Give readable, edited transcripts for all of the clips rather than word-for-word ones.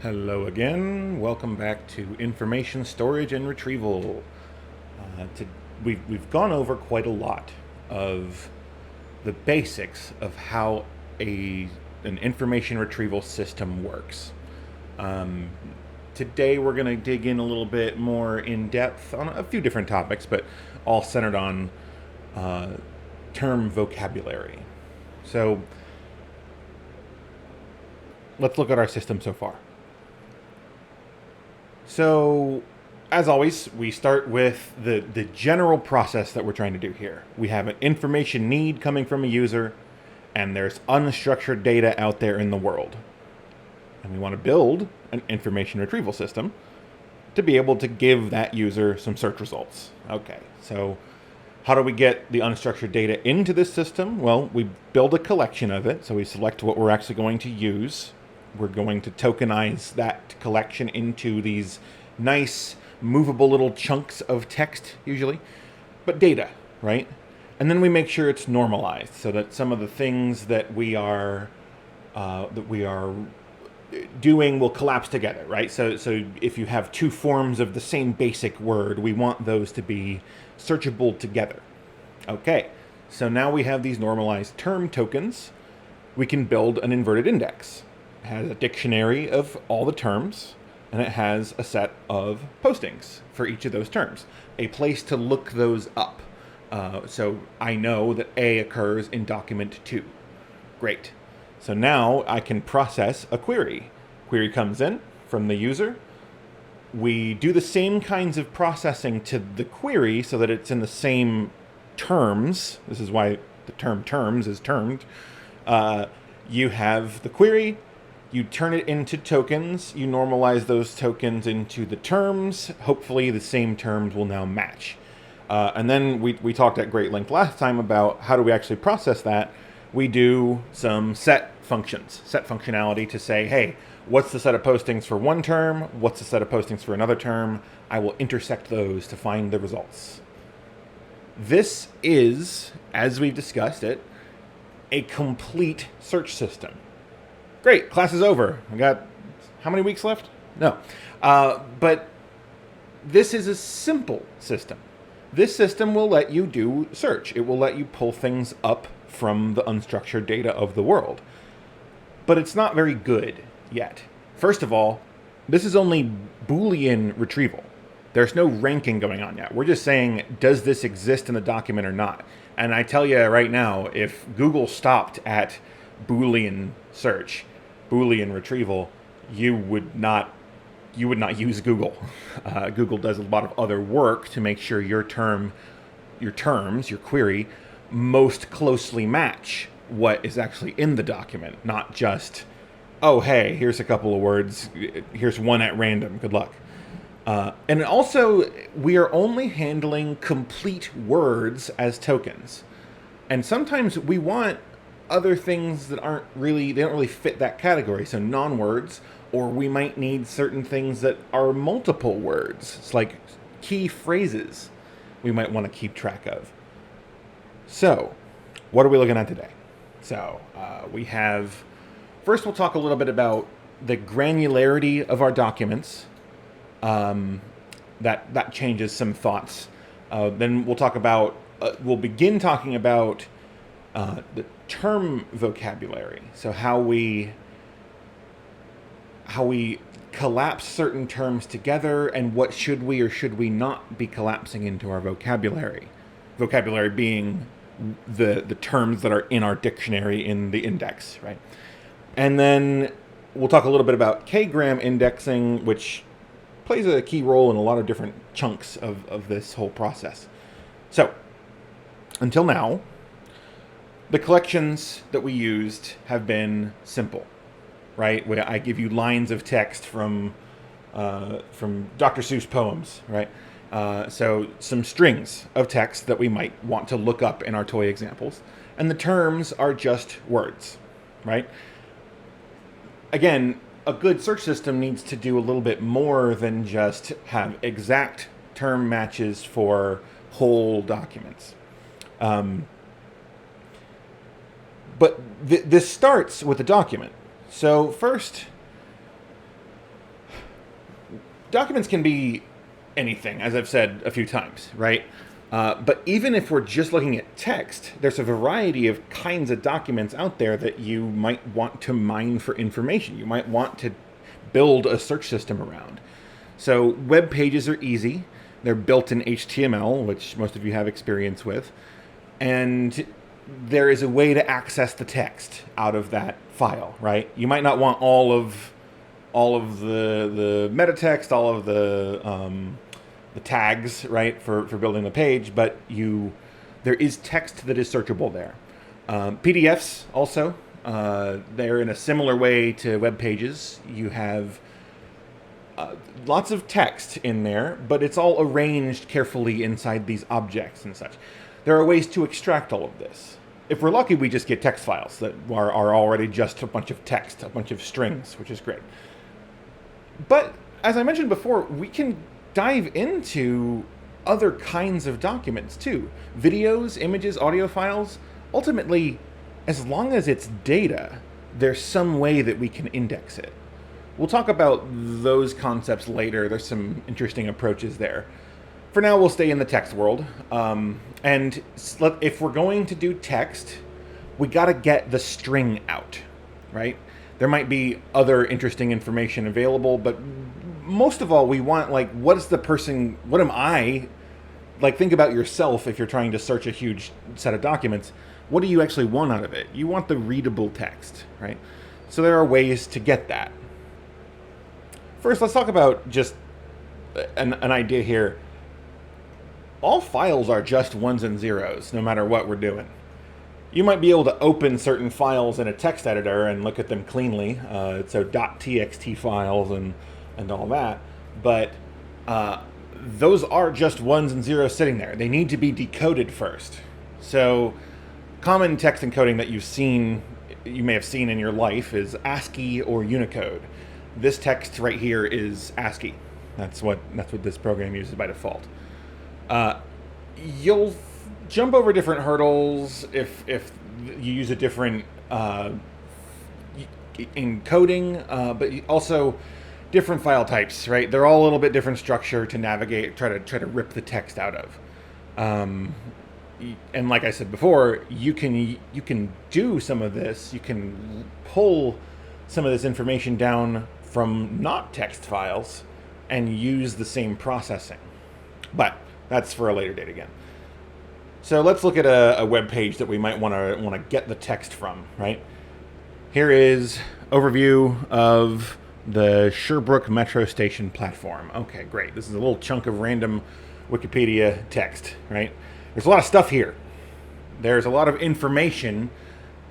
Hello again. Welcome back to information storage and retrieval. To, we've gone over quite a lot of the basics of how an information retrieval system works. Um, Today we're going to dig in a little bit more in depth on a few different topics, but all centered on uh, term vocabulary. So let's look at our system so far. So, as always, we start with the general process that we're trying to do here. We have an information need coming from a user, and there's unstructured data out there in the world. And we want to build an information retrieval system to be able to give that user some search results. Okay, so how do we get the unstructured data into this system? Well, we build a collection of it. So we select what we're actually going to use. We're going to tokenize that collection into these nice, movable little chunks of text, usually, but data, right? And then we make sure it's normalized so that some of the things that we are doing will collapse together, right? So if you have two forms of the same basic word, we want those to be searchable together. Okay, so now we have these normalized term tokens. We can build an inverted index. It has a dictionary of all the terms, and it has a set of postings for each of those terms, a place to look those up. So I know that A occurs in document 2. Great. So now I can process a query. Query comes in from the user. We do the same kinds of processing to the query so that it's in the same terms. This is why the term terms is termed. You have the query, you turn it into tokens, you normalize those tokens into the terms. Hopefully the same terms will now match. And then we talked at great length last time about how do we actually process that. We do some set functions, set functionality to say, hey, what's the set of postings for one term? What's the set of postings for another term? I will intersect those to find the results. This is, as we've discussed it, a complete search system. Great, class is over. I got how many weeks left? No. But this is a simple system. This system will let you do search. It will let you pull things up from the unstructured data of the world. But it's not very good yet. First of all, this is only Boolean retrieval. There's no ranking going on yet. We're just saying, does this exist in the document or not? And I tell you right now, if Google stopped at Boolean search, Boolean retrieval, you would not use Google. Google does a lot of other work to make sure your terms, your query, most closely match what is actually in the document, not just, oh, hey, here's a couple of words, here's one at random, good luck. And also, we are only handling complete words as tokens. And sometimes we want other things that they don't really fit that category. So non-words, or we might need certain things that are multiple words. It's like key phrases we might want to keep track of. So, what are we looking at today? So, first we'll talk a little bit about the granularity of our documents. That changes some thoughts. Then we'll begin talking about the term vocabulary. So how we collapse certain terms together, and what should we or should we not be collapsing into our vocabulary. Vocabulary being the terms that are in our dictionary in the index, right? And then we'll talk a little bit about K-gram indexing, which plays a key role in a lot of different chunks of this whole process. So, until now, the collections that we used have been simple, right? Where I give you lines of text from Dr. Seuss poems, right? So some strings of text that we might want to look up in our toy examples. And the terms are just words, right? Again, a good search system needs to do a little bit more than just have exact term matches for whole documents. But this starts with a document. So first, documents can be anything, as I've said a few times, right? But even if we're just looking at text, there's a variety of kinds of documents out there that you might want to mine for information. You might want to build a search system around. So web pages are easy. They're built in HTML, which most of you have experience with. And there is a way to access the text out of that file, right? You might not want all of the meta text, all of the tags, right, for building the page, but there is text that is searchable there. PDFs also, they're in a similar way to web pages. You have lots of text in there, but it's all arranged carefully inside these objects and such. There are ways to extract all of this. If we're lucky, we just get text files that are already just a bunch of text, a bunch of strings, which is great. But as I mentioned before, we can dive into other kinds of documents too. Videos, images, audio files. Ultimately, as long as it's data, there's some way that we can index it. We'll talk about those concepts later. There's some interesting approaches there. For now, we'll stay in the text world. And if we're going to do text, we got to get the string out, right? There might be other interesting information available, but most of all, we want, like, what am I, like, think about yourself if you're trying to search a huge set of documents. What do you actually want out of it? You want the readable text, right? So there are ways to get that. First, let's talk about just an idea here. All files are just ones and zeros, no matter what we're doing. You might be able to open certain files in a text editor and look at them cleanly, so .txt files and all that, but those are just ones and zeros sitting there. They need to be decoded first. So common text encoding that you may have seen in your life is ASCII or Unicode. This text right here is ASCII. That's what this program uses by default. You'll jump over different hurdles if you use a different encoding, but also different file types, right? They're all a little bit different structure to navigate, try to rip the text out of. And like I said before, you can do some of this. You can pull some of this information down from not text files and use the same processing. But that's for a later date again. So let's look at a web page that we might want to get the text from, right? Here is overview of the Sherbrooke Metro Station platform. Okay, great. This is a little chunk of random Wikipedia text, right? There's a lot of stuff here. There's a lot of information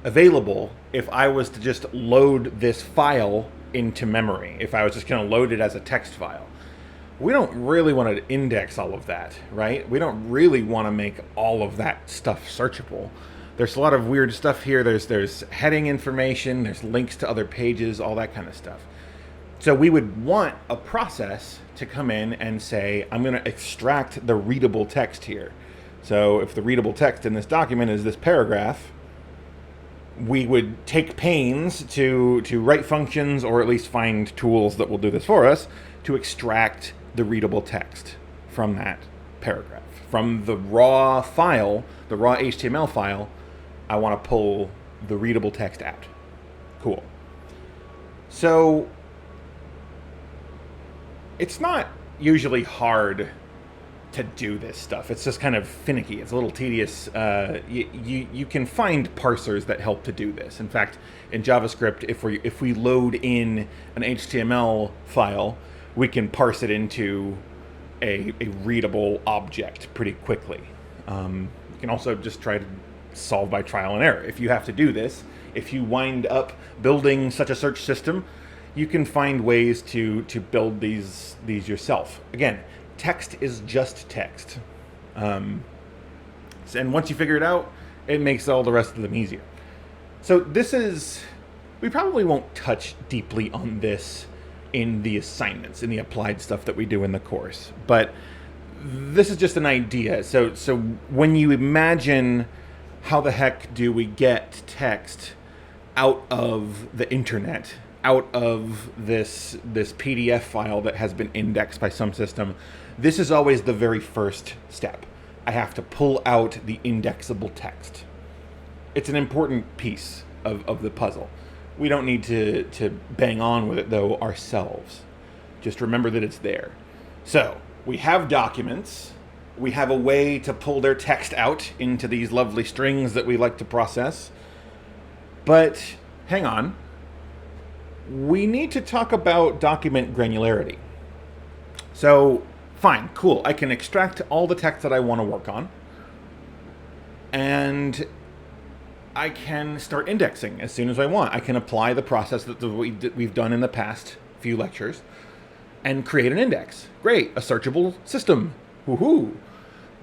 available if I was to just load this file into memory, if I was just going to load it as a text file. We don't really want to index all of that, right? We don't really want to make all of that stuff searchable. There's a lot of weird stuff here. There's heading information, there's links to other pages, all that kind of stuff. So we would want a process to come in and say, I'm going to extract the readable text here. So if the readable text in this document is this paragraph, we would take pains to write functions, or at least find tools that will do this for us, to extract the readable text from that paragraph. From the raw file, the raw HTML file, I want to pull the readable text out. Cool. So it's not usually hard to do this stuff. It's just kind of finicky. It's a little tedious. You can find parsers that help to do this. In fact, in JavaScript, if we load in an HTML file, we can parse it into a readable object pretty quickly. You can also just try to solve by trial and error. If you have to do this, if you wind up building such a search system, you can find ways to build these yourself. Again, text is just text. And once you figure it out, it makes all the rest of them easier. So we probably won't touch deeply on this in the assignments, in the applied stuff that we do in the course. But this is just an idea. So when you imagine how the heck do we get text out of the internet, out of this PDF file that has been indexed by some system, this is always the very first step. I have to pull out the indexable text. It's an important piece of the puzzle. We don't need to bang on with it, though, ourselves. Just remember that it's there. So, we have documents. We have a way to pull their text out into these lovely strings that we like to process. But, hang on. We need to talk about document granularity. So, fine, cool. I can extract all the text that I want to work on. And I can start indexing as soon as I want. I can apply the process that we've done in the past few lectures and create an index. Great, a searchable system. Woohoo!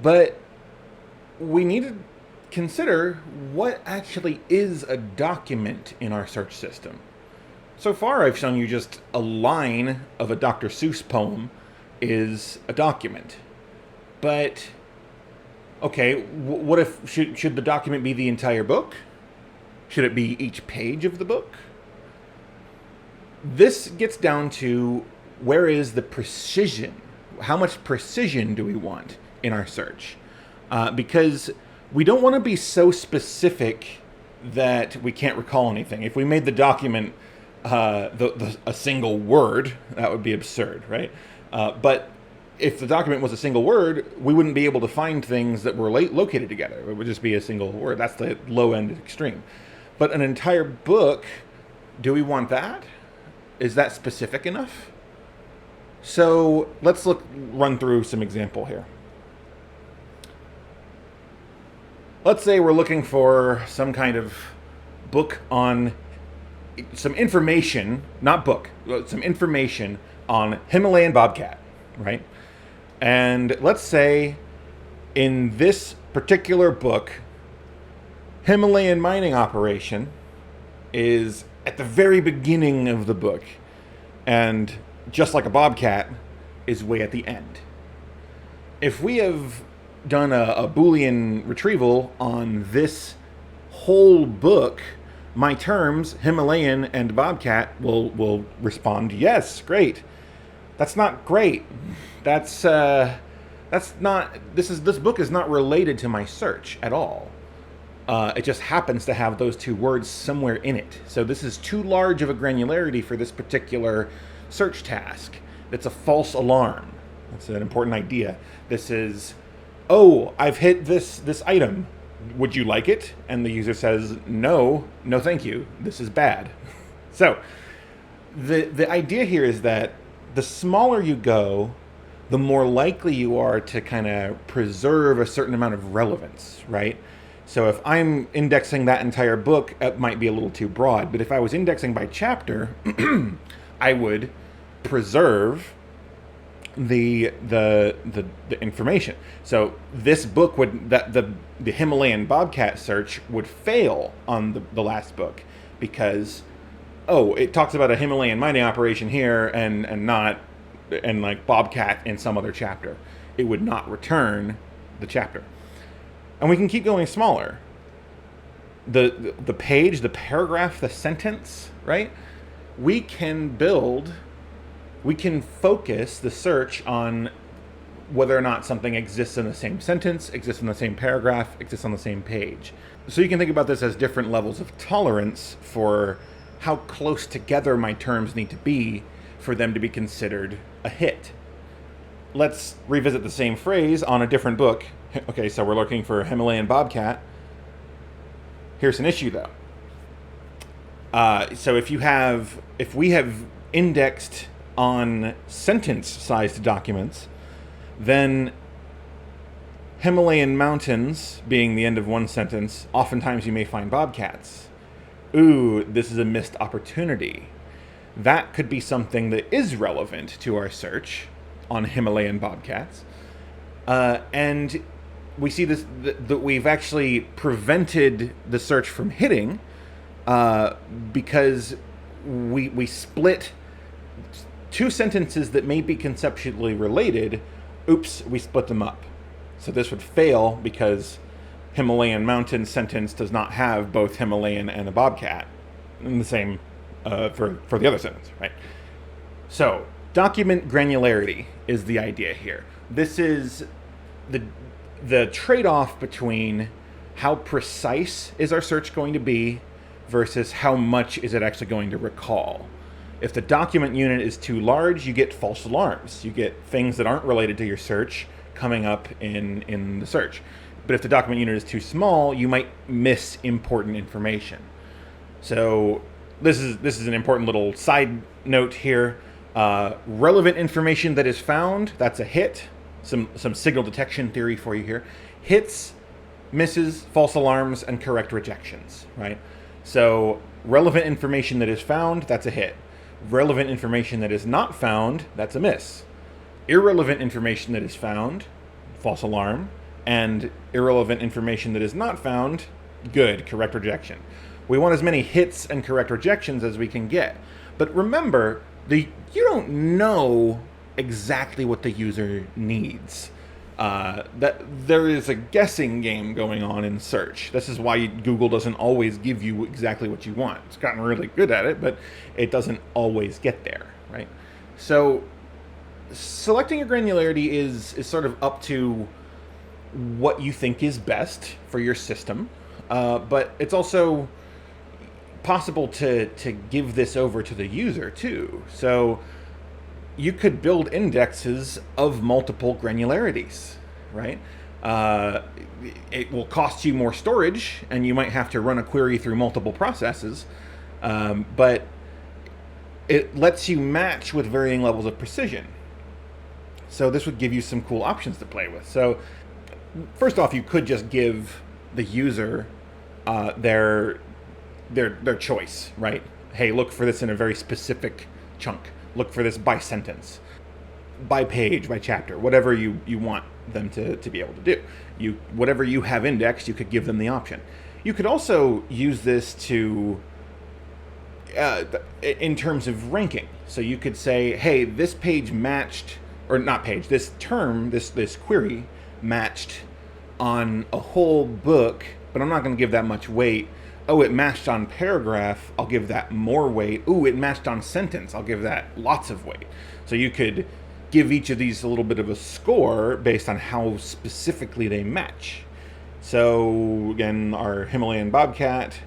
But we need to consider what actually is a document in our search system. So far, I've shown you just a line of a Dr. Seuss poem is a document. But okay, what if, should the document be the entire book? Should it be each page of the book? This gets down to where is the precision? How much precision do we want in our search? Because we don't want to be so specific that we can't recall anything. If we made the document a single word, that would be absurd, right? But if the document was a single word, we wouldn't be able to find things that were located together. It would just be a single word. That's the low-end extreme. But an entire book, do we want that? Is that specific enough? So let's run through some example here. Let's say we're looking for some kind of book on some information, not book, some information on Himalayan bobcat, right? And let's say in this particular book, Himalayan mining operation is at the very beginning of the book, and just like a bobcat is way at the end. If we have done a Boolean retrieval on this whole book, my terms, Himalayan and bobcat, will respond, yes, great. That's not great. That's not, this book is not related to my search at all. It just happens to have those two words somewhere in it. So this is too large of a granularity for this particular search task. It's a false alarm. That's an important idea. This is, oh, I've hit this item. Would you like it? And the user says, no, thank you. This is bad. So the idea here is that the smaller you go, the more likely you are to kind of preserve a certain amount of relevance, right? So if I'm indexing that entire book, it might be a little too broad. But if I was indexing by chapter, I would preserve the information. So this book would, the Himalayan bobcat search would fail on the last book because, oh, it talks about a Himalayan mining operation here and like bobcat in some other chapter. It would not return the chapter. And we can keep going smaller. The page, the paragraph, the sentence, right? We can focus the search on whether or not something exists in the same sentence, exists in the same paragraph, exists on the same page. So you can think about this as different levels of tolerance for how close together my terms need to be for them to be considered a hit. Let's revisit the same phrase on a different book. Okay, so we're looking for Himalayan bobcat. Here's an issue, though. So if we have indexed on sentence-sized documents, then Himalayan mountains being the end of one sentence, oftentimes you may find bobcats. Ooh, this is a missed opportunity. That could be something that is relevant to our search on Himalayan bobcats. And we see this, that we've actually prevented the search from hitting because we split two sentences that may be conceptually related. Oops, we split them up. So this would fail because Himalayan mountain sentence does not have both Himalayan and a bobcat in the same for the other sentence, right? So document granularity is the idea here. This is the trade-off between how precise is our search going to be versus how much is it actually going to recall. If the document unit is too large, you get false alarms. You get things that aren't related to your search coming up in the search. But if the document unit is too small, you might miss important information. So this is an important little side note here. Relevant information that is found, that's a hit. Some signal detection theory for you here. Hits, misses, false alarms, and correct rejections, right? So relevant information that is found, that's a hit. Relevant information that is not found, that's a miss. Irrelevant information that is found, false alarm. And irrelevant information that is not found, good, correct rejection. We want as many hits and correct rejections as we can get. But remember, you don't know exactly what the user needs. That there is a guessing game going on in search. This is why Google doesn't always give you exactly what you want. It's gotten really good at it, but it doesn't always get there, right? So selecting your granularity is sort of up to what you think is best for your system, but it's also possible to give this over to the user too. So you could build indexes of multiple granularities, right? It will cost you more storage, and you might have to run a query through multiple processes, but it lets you match with varying levels of precision. So this would give you some cool options to play with. So first off, you could just give the user their choice, right? Hey, look for this in a very specific chunk. Look for this by sentence, by page, by chapter, whatever you want them to be able to do. Whatever you have indexed, you could give them the option. You could also use this to in terms of ranking. So you could say, hey, this page matched, or not page, this term, this query matched on a whole book, but I'm not going to give that much weight. Oh, it matched on paragraph, I'll give that more weight. Ooh, it matched on sentence, I'll give that lots of weight. So you could give each of these a little bit of a score based on how specifically they match. So again, our Himalayan bobcat,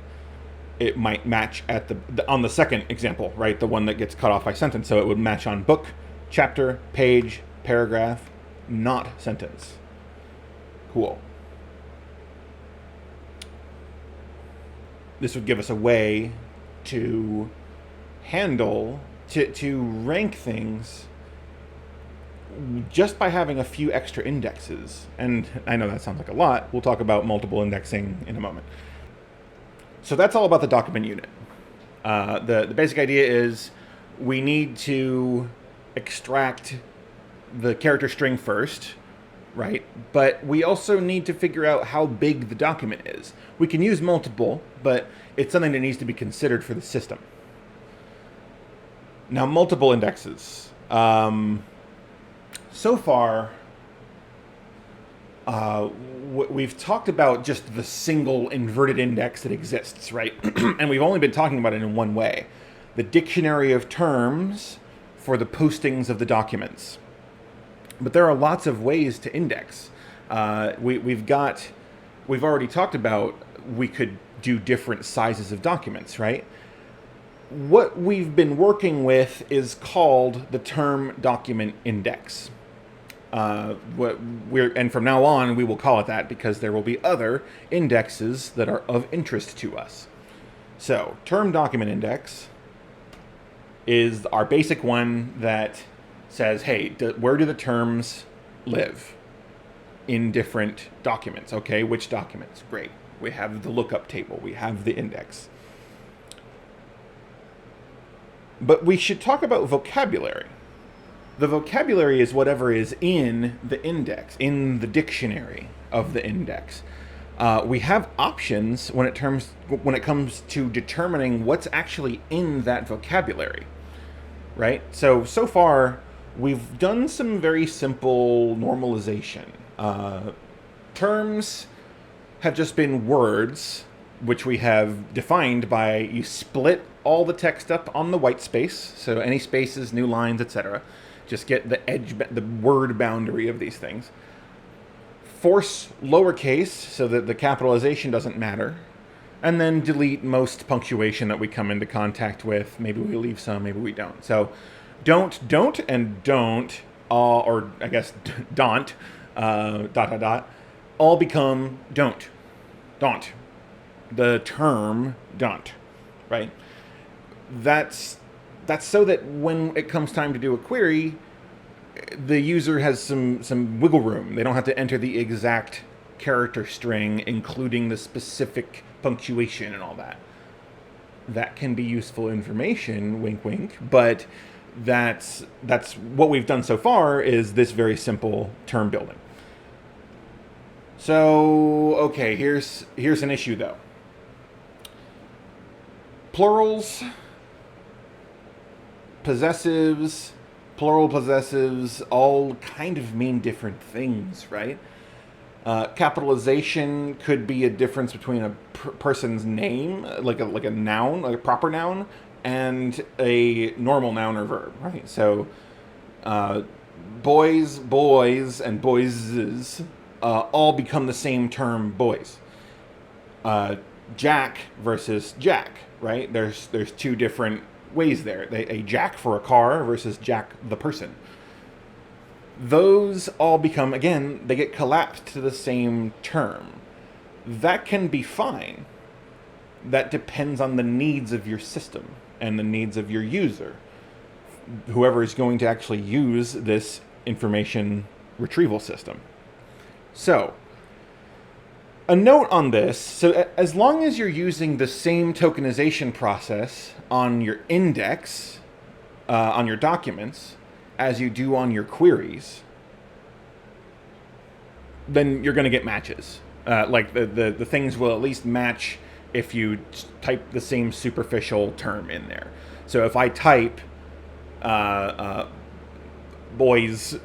it might match at on the second example, right? The one that gets cut off by sentence. So it would match on book, chapter, page, paragraph, not sentence. Cool. This would give us a way to handle, to rank things just by having a few extra indexes. And I know that sounds like a lot. We'll talk about multiple indexing in a moment. So that's all about the document unit. The basic idea is we need to extract the character string first, right? But we also need to figure out how big the document is. We can use multiple, but it's something that needs to be considered for the system. Now, multiple indexes. So far, we've talked about just the single inverted index that exists, right? And we've only been talking about it in one way. The dictionary of terms for the postings of the documents. But there are lots of ways to index. We've already talked about we could do different sizes of documents, right? What we've been working with is called the term document index. And from now on, we will call it that because there will be other indexes that are of interest to us. So, term document index is our basic one that says, hey, where do the terms live in different documents? Okay, which documents? Great. We have the lookup table. We have the index. But we should talk about vocabulary. The vocabulary is whatever is in the index, in the dictionary of the index. We have options when it comes to determining what's actually in that vocabulary, right? So far, we've done some very simple normalization. Terms have just been words which we have defined by you split all the text up on the white space, so any spaces, new lines, etc. Just get the the word boundary of these things. Force lowercase so that the capitalization doesn't matter, and then delete most punctuation that we come into contact with. Maybe we leave some, maybe we don't. So don't, and don't, or I guess don't, all become don't. The term don't, right? That's so that when it comes time to do a query, the user has some wiggle room. They don't have to enter the exact character string, including the specific punctuation and all that. That can be useful information, wink wink, but that's what we've done so far is this very simple term building. So, okay, here's an issue though. Plurals, possessives, plural possessives all kind of mean different things, right? Capitalization could be a difference between a person's name, like a noun, like a proper noun, and a normal noun or verb, right? So, boys, and boyses all become the same term, boys. Jack versus Jack, right? There's two different ways there. A Jack for a car versus Jack the person. Those all become, again, they get collapsed to the same term. That can be fine. That depends on the needs of your system and the needs of your user, whoever is going to actually use this information retrieval system. So, a note on this, so as long as you're using the same tokenization process on your index, on your documents, as you do on your queries, then you're going to get matches. Like the things will at least match if you type the same superficial term in there. So if I type boys,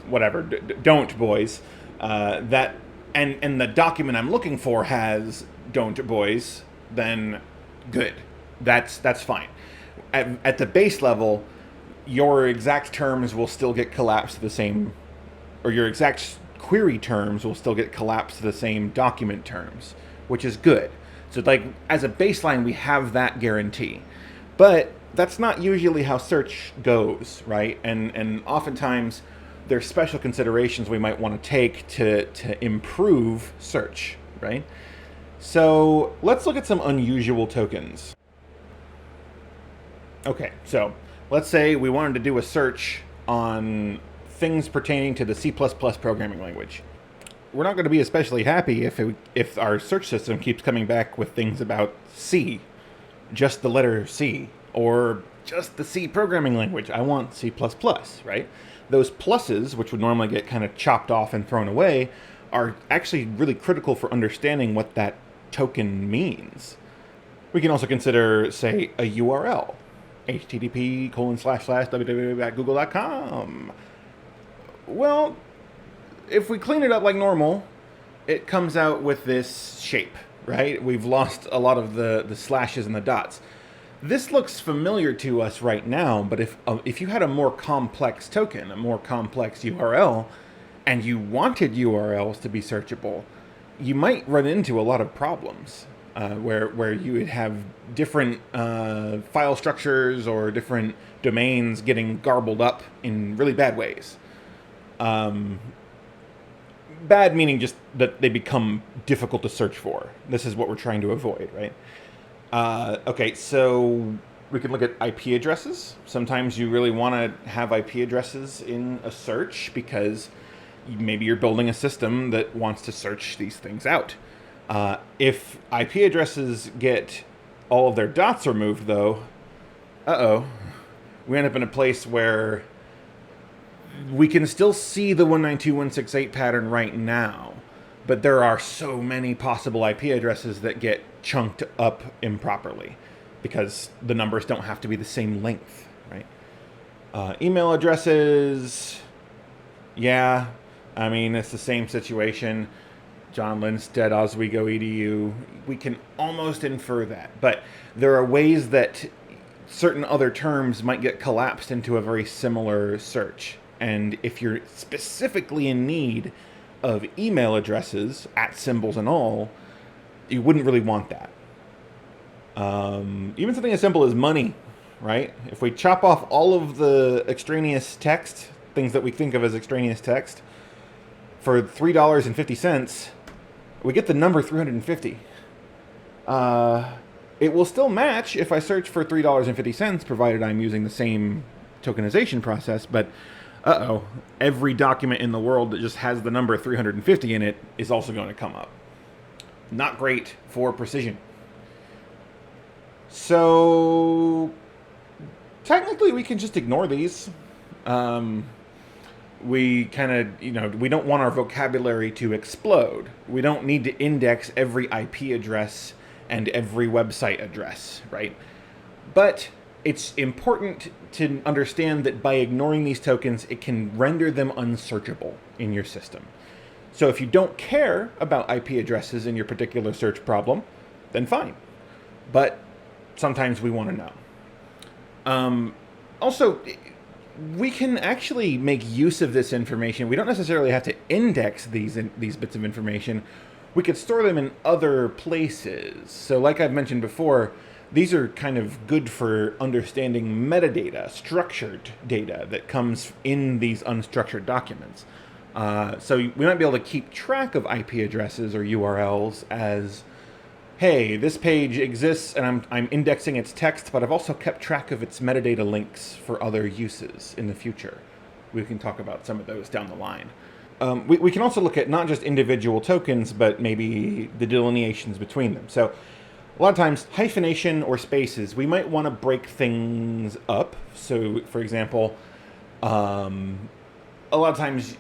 whatever, don't boys, that and the document I'm looking for has don't boys, then good. That's fine. At the base level, your exact terms will still get collapsed to the same, or your exact query terms will still get collapsed to the same document terms, which is good. So like as a baseline, we have that guarantee. But that's not usually how search goes, right? And oftentimes there's special considerations we might want to take to improve search, right? So let's look at some unusual tokens. Okay, so let's say we wanted to do a search on things pertaining to the C++ programming language. We're not going to be especially happy if our search system keeps coming back with things about C, just the letter C, or just the C programming language. I want C++, right? Those pluses, which would normally get kind of chopped off and thrown away, are actually really critical for understanding what that token means. We can also consider, say, a URL. http://www.google.com. Well, if we clean it up like normal, it comes out with this shape, right? We've lost a lot of the slashes and the dots. This looks familiar to us right now, but if you had a more complex token, a more complex URL, and you wanted URLs to be searchable, you might run into a lot of problems. Where you would have different file structures or different domains getting garbled up in really bad ways. Bad meaning just that they become difficult to search for. This is what we're trying to avoid, right? Okay, so we can look at IP addresses. Sometimes you really want to have IP addresses in a search because maybe you're building a system that wants to search these things out. If IP addresses get all of their dots removed, though, we end up in a place where we can still see the 192.168 pattern right now, but there are so many possible IP addresses that get chunked up improperly because the numbers don't have to be the same length, right? Email addresses, yeah, I mean, it's the same situation. John Lindstedt, Oswego EDU. We can almost infer that. But there are ways that certain other terms might get collapsed into a very similar search. And if you're specifically in need of email addresses, at symbols and all, you wouldn't really want that. Even something as simple as money, right? If we chop off all of the extraneous text, things that we think of as extraneous text, for $3.50, we get the number 350. It will still match if I search for $3.50, provided I'm using the same tokenization process, but every document in the world that just has the number 350 in it is also going to come up. Not great for precision. So technically we can just ignore these. We kind of, we don't want our vocabulary to explode. We don't need to index every IP address and every website address, right? But it's important to understand that by ignoring these tokens, it can render them unsearchable in your system. So if you don't care about IP addresses in your particular search problem, then fine. But sometimes we want to know. Also, we can actually make use of this information. We don't necessarily have to index these bits of information. We could store them in other places. So like I've mentioned before, these are kind of good for understanding metadata, structured data that comes in these unstructured documents. So we might be able to keep track of IP addresses or URLs as, hey, this page exists and I'm indexing its text, but I've also kept track of its metadata links for other uses in the future. We can talk about some of those down the line. We can also look at not just individual tokens, but maybe the delineations between them. So a lot of times, hyphenation or spaces, we might want to break things up. So, for example, a lot of times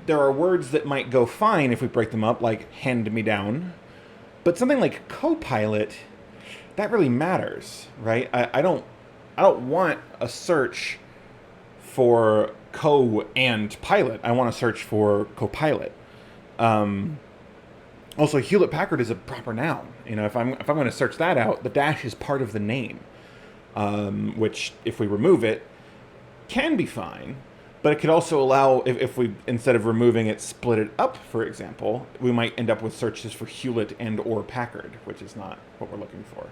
there are words that might go fine if we break them up, like hand-me-down. But something like Copilot, that really matters, right? I don't want a search for co and pilot. I want to search for Copilot. Also, Hewlett-Packard is a proper noun. If I'm going to search that out, the dash is part of the name, which if we remove it, can be fine. But it could also allow, if we, instead of removing it, split it up, for example, we might end up with searches for Hewlett and or Packard, which is not what we're looking for.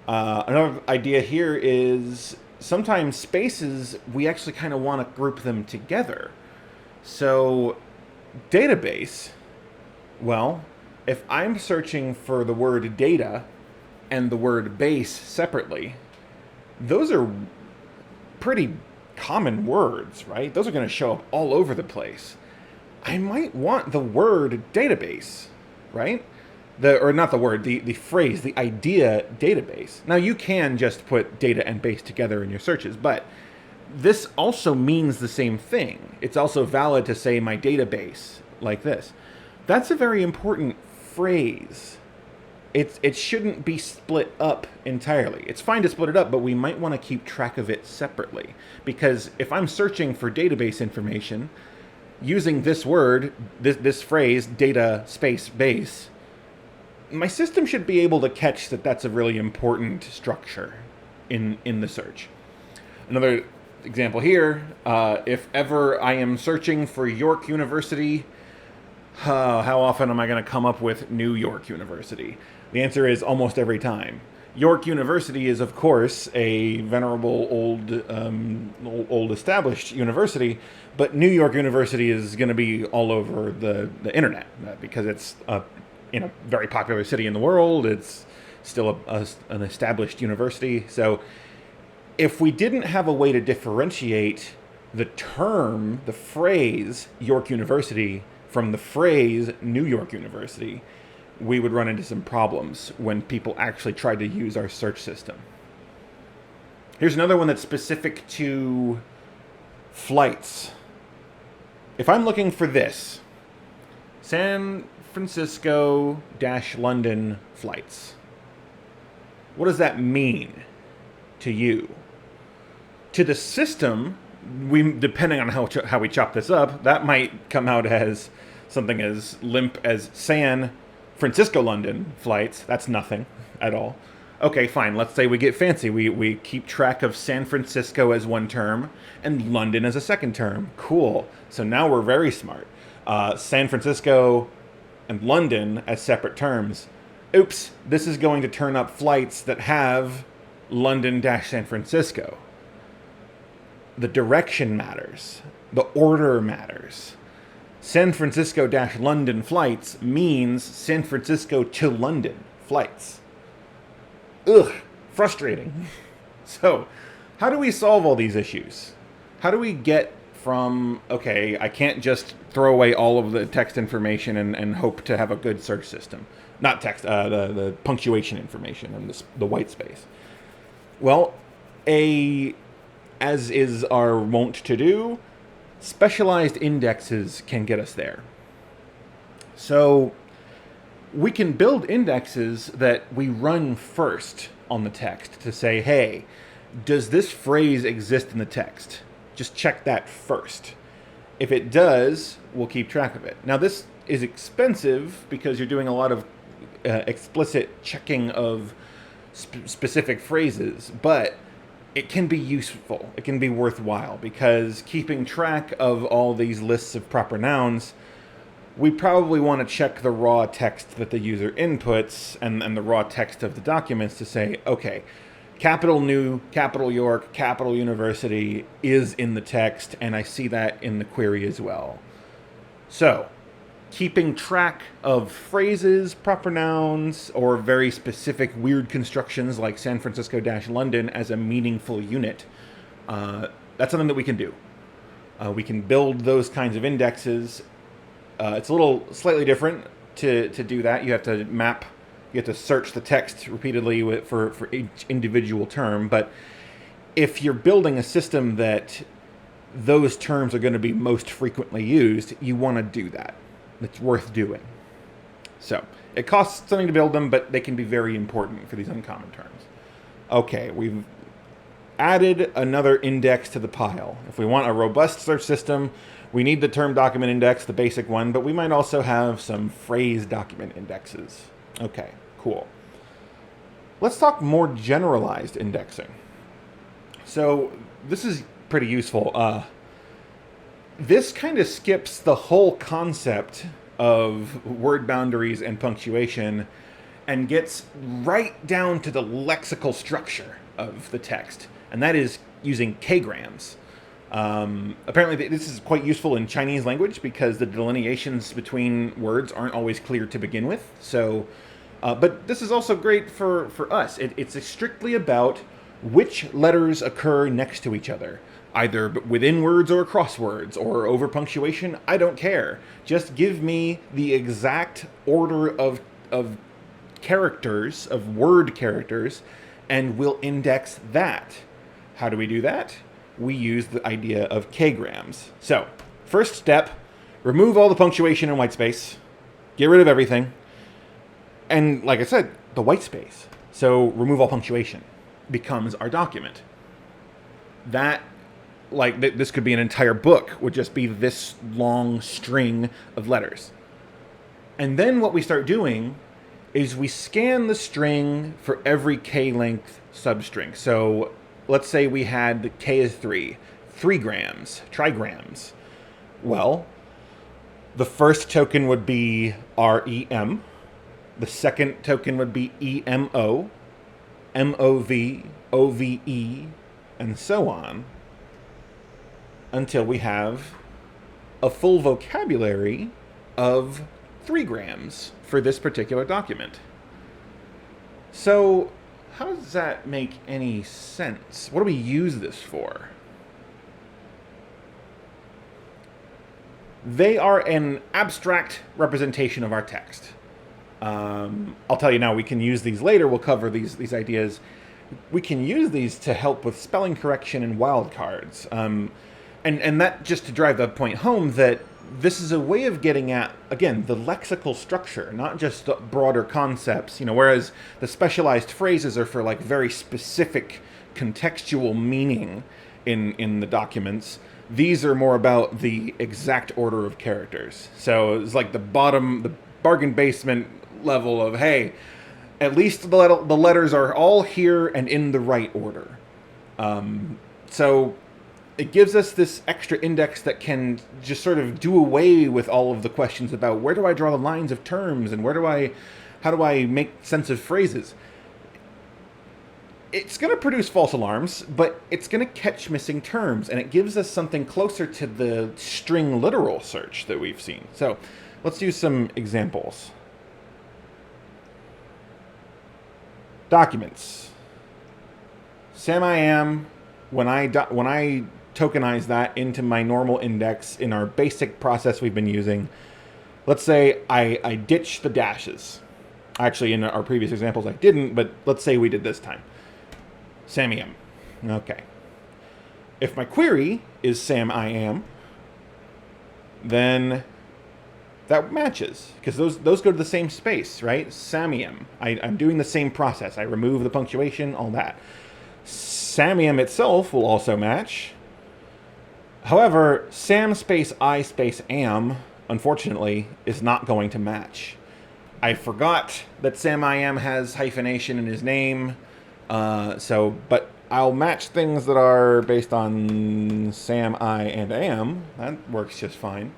Another idea here is sometimes spaces, we actually kind of want to group them together. So database, well, if I'm searching for the word data and the word base separately, those are pretty common words, right? Those are going to show up all over the place. I might want the word database, right? The phrase, the idea database. Now you can just put data and base together in your searches, but this also means the same thing. It's also valid to say my database like this. That's a very important phrase. It shouldn't be split up entirely. It's fine to split it up, but we might want to keep track of it separately. Because if I'm searching for database information, using this word, this phrase, data space base, my system should be able to catch that that's a really important structure in the search. Another example here, if ever I am searching for York University, how often am I going to come up with New York University? The answer is almost every time. York University is, of course, a venerable old established university, but New York University is going to be all over the internet because it's a very popular city in the world. It's still an established university. So if we didn't have a way to differentiate the term, the phrase York University from the phrase New York University, we would run into some problems when people actually tried to use our search system. Here's another one that's specific to flights. If I'm looking for this, San Francisco-London flights, what does that mean to you? To the system, depending on how we chop this up, that might come out as something as limp as San Francisco London flights. That's nothing at all. Okay, fine. Let's say we get fancy. We keep track of San Francisco as one term and London as a second term. Cool. So now we're very smart. San Francisco and London as separate terms. Oops, this is going to turn up flights that have London-San Francisco. The direction matters. The order matters. San Francisco-London flights means San Francisco to London flights. Ugh, frustrating. So, how do we solve all these issues? How do we get from, okay, I can't just throw away all of the text information and hope to have a good search system. Not text, the punctuation information and the white space. Well, as is our wont to do, specialized indexes can get us there. So we can build indexes that we run first on the text to say, hey, does this phrase exist in the text? Just check that first. If it does, we'll keep track of it. Now, this is expensive because you're doing a lot of explicit checking of specific phrases, but it can be useful. It can be worthwhile because keeping track of all these lists of proper nouns, we probably want to check the raw text that the user inputs and the raw text of the documents to say, okay, capital New, capital York, capital University is in the text, and I see that in the query as well. So, keeping track of phrases, proper nouns, or very specific weird constructions like San Francisco-London as a meaningful unit, that's something that we can do. We can build those kinds of indexes. It's a little slightly different to do that. You have to search the text repeatedly for each individual term, but if you're building a system that those terms are going to be most frequently used, you want to do that. It's worth doing. So, it costs something to build them, but they can be very important for these uncommon terms. Okay, we've added another index to the pile. If we want a robust search system, we need the term document index, the basic one, but we might also have some phrase document indexes. Okay, cool. Let's talk more generalized indexing. So, this is pretty useful. This kind of skips the whole concept of word boundaries and punctuation and gets right down to the lexical structure of the text, and that is using k-grams. Apparently, this is quite useful in Chinese language because the delineations between words aren't always clear to begin with. So, but this is also great for us. It's strictly about which letters occur next to each other, either within words or across words or over punctuation. I don't care. Just give me the exact order of characters, of word characters, and we'll index that. How do we do that? We use the idea of k-grams. So, first step, remove all the punctuation and white space. Get rid of everything. And like I said, the white space. So, remove all punctuation becomes our document. That, like, this could be an entire book, would just be this long string of letters. And then what we start doing is we scan the string for every k-length substring. So let's say we had the k is 3 grams, trigrams. Well, the first token would be REM. The second token would be EMO, MOV, OVE, and so on, until we have a full vocabulary of 3 grams for this particular document. So, how does that make any sense? What do we use this for? They are an abstract representation of our text. I'll tell you now, we can use these later. We'll cover these ideas. We can use these to help with spelling correction and wildcards. And that just to drive the point home that this is a way of getting at, again, the lexical structure, not just the broader concepts, whereas the specialized phrases are for like very specific contextual meaning in the documents. These are more about the exact order of characters. So it's like the bargain basement level of, hey, at least the letters are all here and in the right order. So it gives us this extra index that can just sort of do away with all of the questions about where do I draw the lines of terms and how do I make sense of phrases. It's going to produce false alarms, but it's going to catch missing terms, and it gives us something closer to the string literal search that we've seen. So let's use some examples. Documents. SAM-IAM, when I tokenize that into my normal index in our basic process we've been using, let's say I ditch the dashes. Actually, in our previous examples I didn't, but let's say we did this time. SAM-IAM. Okay. If my query is SAM-IAM, then that matches, because those go to the same space, right? SAM-IAM. I'm doing the same process. I remove the punctuation, all that. SAM-IAM itself will also match. However, SAM space I space AM, unfortunately, is not going to match. I forgot that SAM-IAM has hyphenation in his name. But I'll match things that are based on SAM, I, and AM. That works just fine.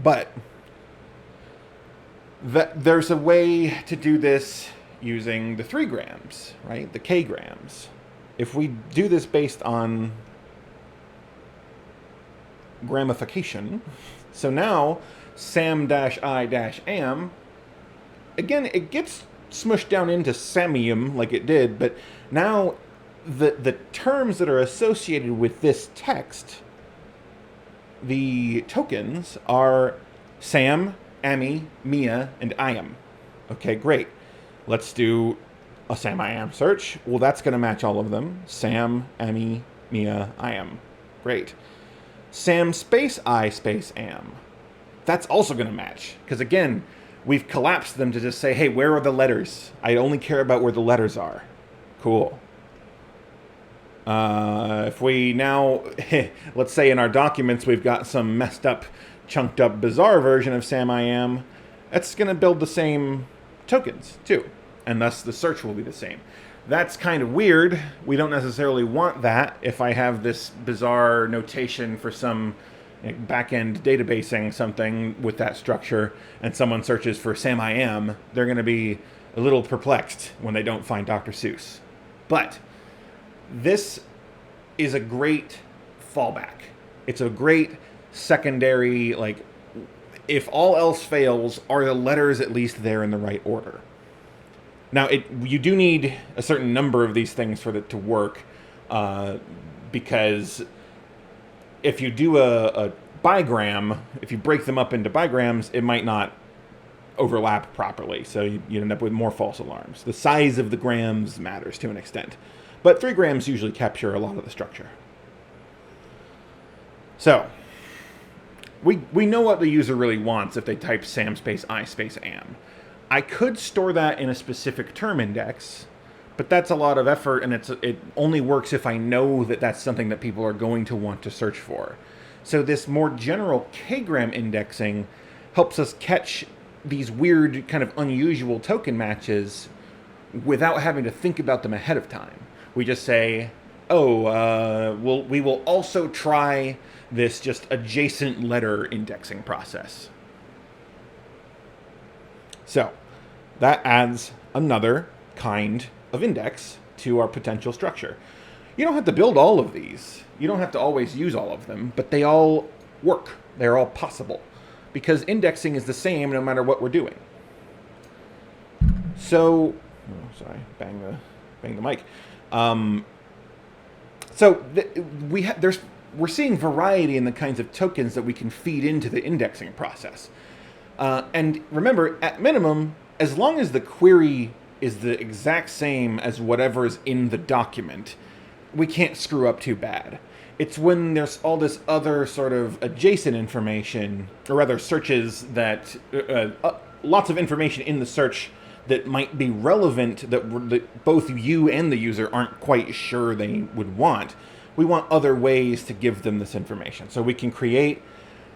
But there's a way to do this using the 3 grams, right? The K grams. If we do this based on gramification, so now SAM-I-AM, again, it gets smushed down into SAM-IAM like it did, but now the terms that are associated with this text, the tokens, are SAM, AMI, MIA, and IAM. Okay, great. Let's do a SAM-IAM search. Well, that's going to match all of them. SAM, AMI, MIA, IAM. Great. SAM space I space AM. That's also going to match, because again, we've collapsed them to just say, hey, where are the letters? I only care about where the letters are. Cool. If we now, let's say in our documents we've got some messed up, chunked up, bizarre version of SAM-IAM, that's going to build the same tokens too, and thus the search will be the same. That's kind of weird. We don't necessarily want that. If I have this bizarre notation for some back-end databasing something with that structure, and someone searches for SAM-IAM, they're going to be a little perplexed when they don't find Dr. Seuss. But this is a great fallback. It's a great secondary, like, if all else fails, are the letters at least there in the right order? Now, you do need a certain number of these things for it to work, because if you do a bigram, if you break them up into bigrams, it might not overlap properly, so you end up with more false alarms. The size of the grams matters to an extent, but 3 grams usually capture a lot of the structure. So we know what the user really wants if they type SAM space I space AM. I could store that in a specific term index, but that's a lot of effort, and it only works if I know that that's something that people are going to want to search for. So this more general K-gram indexing helps us catch these weird, kind of unusual token matches without having to think about them ahead of time. We just say, oh, we will also try this just adjacent letter indexing process. So that adds another kind of index to our potential structure. You don't have to build all of these. You don't have to always use all of them, but they all work. They're all possible, because indexing is the same no matter what we're doing. So, sorry, bang the mic. We're seeing variety in the kinds of tokens that we can feed into the indexing process. And remember, at minimum, as long as the query is the exact same as whatever is in the document, we can't screw up too bad. It's when there's all this other sort of adjacent information, or rather searches that, lots of information in the search that might be relevant that both you and the user aren't quite sure they would want. We want other ways to give them this information. So we can create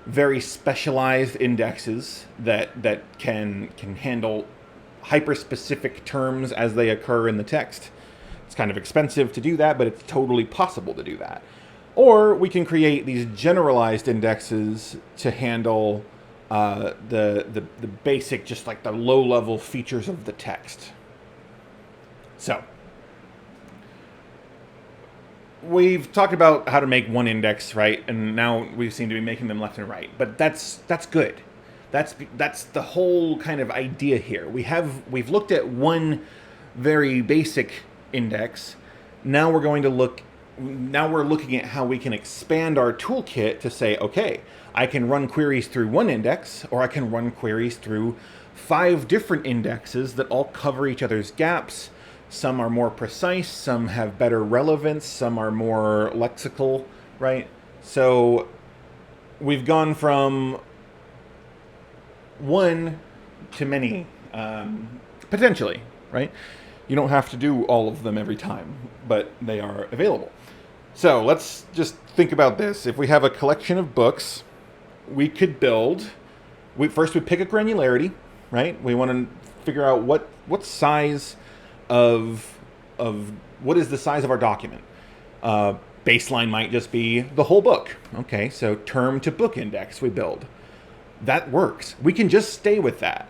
very specialized indexes that can handle hyper-specific terms as they occur in the text. It's kind of expensive to do that, but it's totally possible to do that. Or we can create these generalized indexes to handle the basic, just like the low-level features of the text. So we've talked about how to make one index, right? And now we seem to be making them left and right. But that's good. That's the whole kind of idea here. We've looked at one very basic index. Now we're looking at how we can expand our toolkit to say, okay, I can run queries through one index, or I can run queries through 5 different indexes that all cover each other's gaps. Some are more precise, some have better relevance, some are more lexical, right? So we've gone from one to many, potentially, right? You don't have to do all of them every time, but they are available. So let's just think about this. If we have a collection of books, we could build, first we pick a granularity, right? We want to figure out what size of what is the size of our document. Baseline might just be the whole book. Okay, so term to book index we build. That works. We can just stay with that.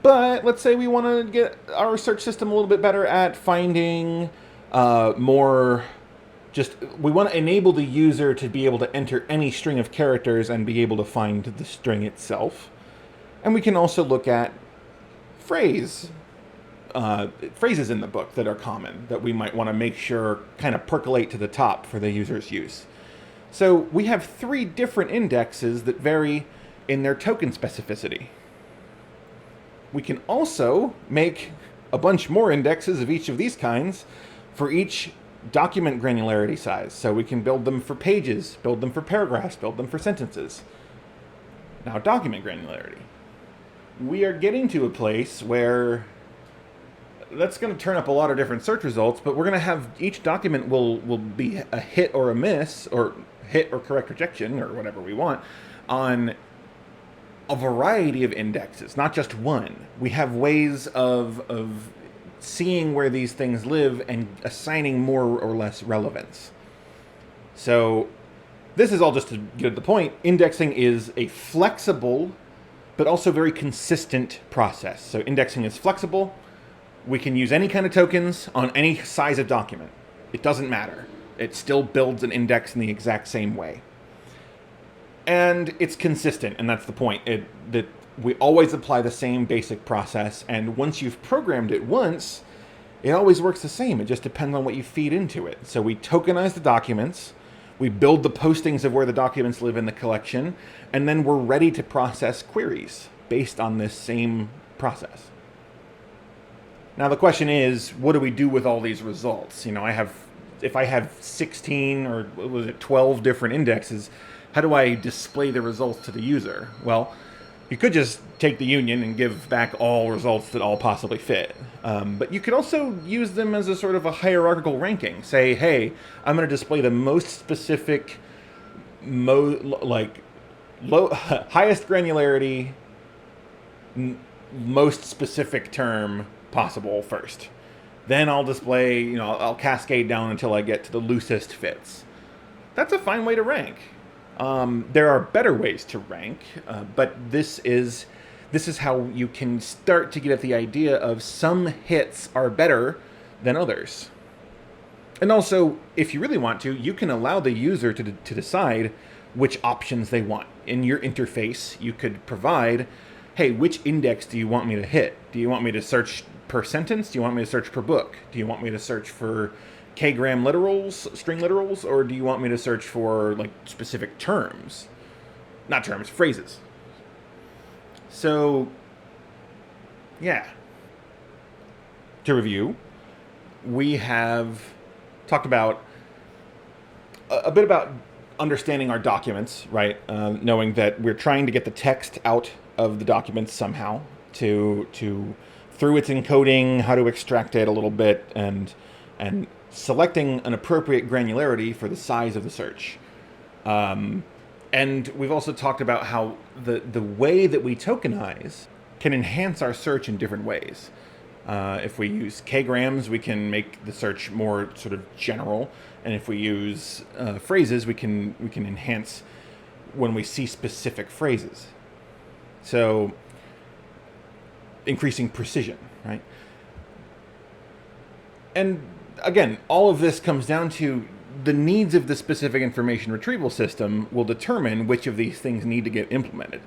But let's say we want to get our search system a little bit better at finding more. We want to enable the user to be able to enter any string of characters and be able to find the string itself. And we can also look at phrases in the book that are common that we might want to make sure kind of percolate to the top for the user's use. So we have 3 different indexes that vary in their token specificity. We can also make a bunch more indexes of each of these kinds for each document granularity size. So we can build them for pages, build them for paragraphs, build them for sentences. Now, document granularity. We are getting to a place where that's going to turn up a lot of different search results, but we're going to have each document will be a hit or a miss, or hit or correct rejection, or whatever we want, on a variety of indexes, not just one. We have ways of seeing where these things live and assigning more or less relevance. So this is all just to get at the point. Indexing is a flexible but also very consistent process. So indexing is flexible. We can use any kind of tokens on any size of document. It doesn't matter. It still builds an index in the exact same way. And it's consistent, and that's the point. That we always apply the same basic process, and once you've programmed it once, it always works the same. It just depends on what you feed into it. So we tokenize the documents, we build the postings of where the documents live in the collection, and then we're ready to process queries based on this same process. Now the question is, what do we do with all these results? You know, if I have 16 or what was it, 12 different indexes, how do I display the results to the user? Well, you could just take the union and give back all results that all possibly fit. But you could also use them as a sort of a hierarchical ranking. Say, hey, I'm going to display the most specific, highest granularity, most specific term possible first. Then I'll display, I'll cascade down until I get to the loosest fits. That's a fine way to rank. There are better ways to rank, but this is how you can start to get at the idea of some hits are better than others. And also, if you really want to, you can allow the user to decide which options they want. In your interface, you could provide, hey, which index do you want me to hit? Do you want me to search per sentence? Do you want me to search per book? Do you want me to search for k-gram literals, string literals, or do you want me to search for specific terms? Not terms, phrases. So, yeah. To review, we have talked about a bit about understanding our documents, right? Knowing that we're trying to get the text out of the documents somehow to through its encoding, how to extract it a little bit, and selecting an appropriate granularity for the size of the search. And we've also talked about how the way that we tokenize can enhance our search in different ways. If we use k-grams, we can make the search more sort of general, and if we use phrases, we can enhance when we see specific phrases. So increasing precision, right? And again, all of this comes down to the needs of the specific information retrieval system will determine which of these things need to get implemented.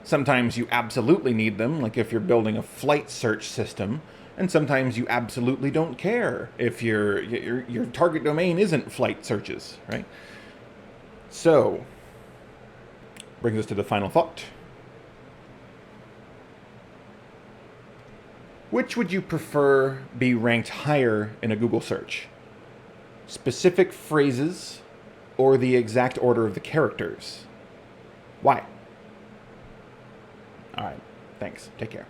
Sometimes you absolutely need them, like if you're building a flight search system, and sometimes you absolutely don't care if your target domain isn't flight searches, right? So, brings us to the final thought. Which would you prefer be ranked higher in a Google search? Specific phrases or the exact order of the characters? Why? All right, thanks. Take care.